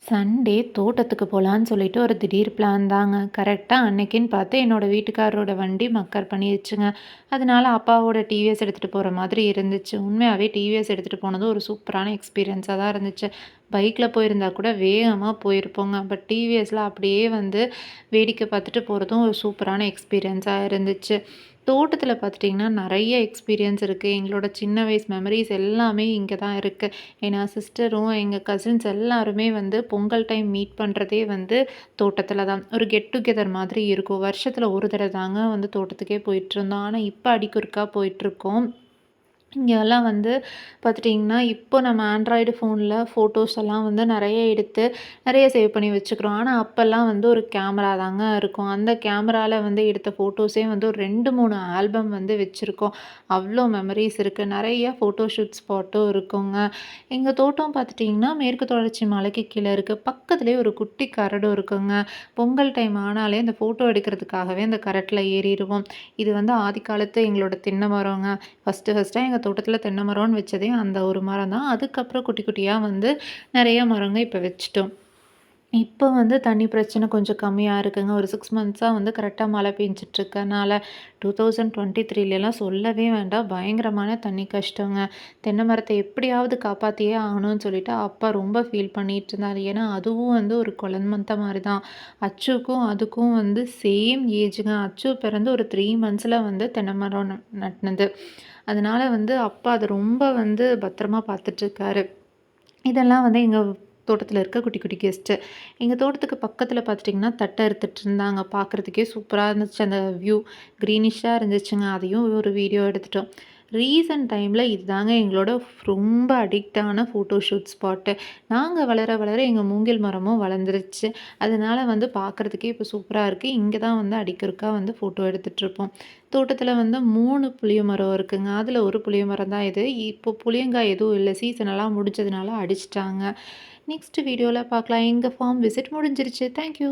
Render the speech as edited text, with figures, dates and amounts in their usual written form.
Sunday தோட்டத்துக்கு போகலான்னு சொல்லிட்டு ஒரு திடீர் பிளான் தாங்க. கரெக்டாக அன்னைக்குன்னு பார்த்து என்னோடய வீட்டுக்காரரோட வண்டி மக்கர் பண்ணிருச்சுங்க. அதனால அப்பாவோட டிவிஎஸ் எடுத்துகிட்டு போகிற மாதிரி இருந்துச்சு. உண்மையாகவே டிவிஎஸ் எடுத்துகிட்டு போனது ஒரு சூப்பரான எக்ஸ்பீரியன்ஸாக தான் இருந்துச்சு. பைக்கில் போயிருந்தா கூட வேகமாக போயிருப்போங்க. பட் டிவிஎஸில் அப்படியே வந்து வேடிக்கை பார்த்துட்டு போகிறதும் ஒரு சூப்பரான எக்ஸ்பீரியன்ஸாக இருந்துச்சு. தோட்டத்தில் பார்த்துட்டிங்கன்னா நிறைய எக்ஸ்பீரியன்ஸ் இருக்குது. எங்களோட சின்ன வயசு மெமரிஸ் எல்லாமே இங்கே தான் இருக்குது. ஏன்னா சிஸ்டரும் எங்கள் கசின்ஸ் எல்லாருமே வந்து பொங்கல் டைம் மீட் பண்ணுறதே வந்து தோட்டத்தில் தான். ஒரு கெட் டுகெதர் மாதிரி இருக்கும். வருஷத்தில் ஒரு தடவை தாங்க வந்து தோட்டத்துக்கே போயிட்டுருந்தோம். ஆனால் இப்போ அடிக்கொருக்கா போயிட்டுருக்கோம். இங்கெல்லாம் வந்து பார்த்துட்டிங்கன்னா, இப்போ நம்ம ஆண்ட்ராய்டு ஃபோனில் ஃபோட்டோஸ் எல்லாம் வந்து நெறைய எடுத்து, நெறைய சேவ் பண்ணி வச்சுக்கிறோம். ஆனா, அப்பல்லாம் வந்து ஒரு கேமரா தாங்க இருக்கும். அந்த கேமரால வந்து எடுத்த ஃபோட்டோஸே வந்து ஒரு 2, 3 ஆல்பம் வந்து வச்சிருக்கோம். அவ்ளோ மெமரீஸ் இருக்கு. நெறைய ஃபோட்டோ ஷூட் ஸ்பாட்டும் இருக்குங்க. எங்க தோட்டம் பார்த்துட்டிங்கன்னா, மேற்கு தொடர்ச்சி மலைக்கு கீழ இருக்கு. பக்கத்திலேயே ஒரு குட்டி கரடும் இருக்குங்க. பொங்கல் டைம் ஆனாலே இந்த ஃபோட்டோ எடுக்கிறதுக்காகவே அந்த கரட்ல ஏறிருவோம். இது வந்து ஆதிகாலத்து எங்களோட தென்னை மரங்க. ஃபஸ்ட்டு எங்க தோட்டத்தில் தென்னை மரம்னு வச்சதே அந்த ஒரு மரம் தான். அதுக்கப்புறம் குட்டி குட்டியாக வந்து நிறைய மரங்க இப்போ வச்சுட்டோம். இப்போ வந்து தண்ணி பிரச்சனை கொஞ்சம் கம்மியாக இருக்குங்க. ஒரு 6 மந்த்ஸாக வந்து கரெக்டாக மழை பெஞ்சிட்ருக்கனால 2023லலாம் சொல்லவே வேண்டாம். பயங்கரமான தண்ணி கஷ்டங்க. தென்னை மரத்தை எப்படியாவது காப்பாற்றியே ஆகணும்னு சொல்லிட்டு அப்பா ரொம்ப ஃபீல் பண்ணிட்டு இருந்தார். ஏன்னா அதுவும் வந்து ஒரு குழந்த மாதிரி தான். அச்சுக்கும் அதுக்கும் வந்து சேம் ஏஜுங்க. அச்சு பிறந்து ஒரு 3 மந்த்ஸில் வந்து தென்னை மரம் நட்டுனது. அதனால வந்து அப்பா அத ரொம்ப வந்து பத்திரமா பார்த்துட்ருக்காரு. இதெல்லாம் வந்து எங்க தோட்டத்தில இருக்க குட்டி குட்டி கெஸ்ட்டு. எங்க தோட்டத்துக்கு பக்கத்தில பார்த்துட்டிங்கன்னா, தட்ட அறுத்துட்டு இருந்தாங்க. பார்க்குறதுக்கே சூப்பரா இருந்துச்சு. அந்த வியூ க்ரீனிஷா இருந்துச்சுங்க. அதையும் ஒரு வீடியோ எடுத்துட்டோம். ரீசன்ட் டைமில் இதுதாங்க எங்களோட ரொம்ப அடிக்டான ஃபோட்டோ ஷூட் ஸ்பாட்டு. நாங்க வளர வளர எங்க மூங்கில் மரமும் வளர்ந்துருச்சு. அதனால வந்து பார்க்குறதுக்கே இப்போ சூப்பரா இருக்கு. இங்க தான் வந்து அடிக்கொருக்கா வந்து ஃபோட்டோ எடுத்துட்ருப்போம். தோட்டத்தில வந்து 3 புளிய மரம் இருக்குங்க. அதில ஒரு புளிய மரம் தான் இது. இப்போ புளியங்காய் எதுவும் இல்ல. சீசனெல்லாம் முடிஞ்சதுனால அடிச்சுட்டாங்க. நெக்ஸ்ட் வீடியோல பார்க்கலாம். எங்க ஃபார்ம் விசிட் முடிஞ்சிருச்சு. Thank you.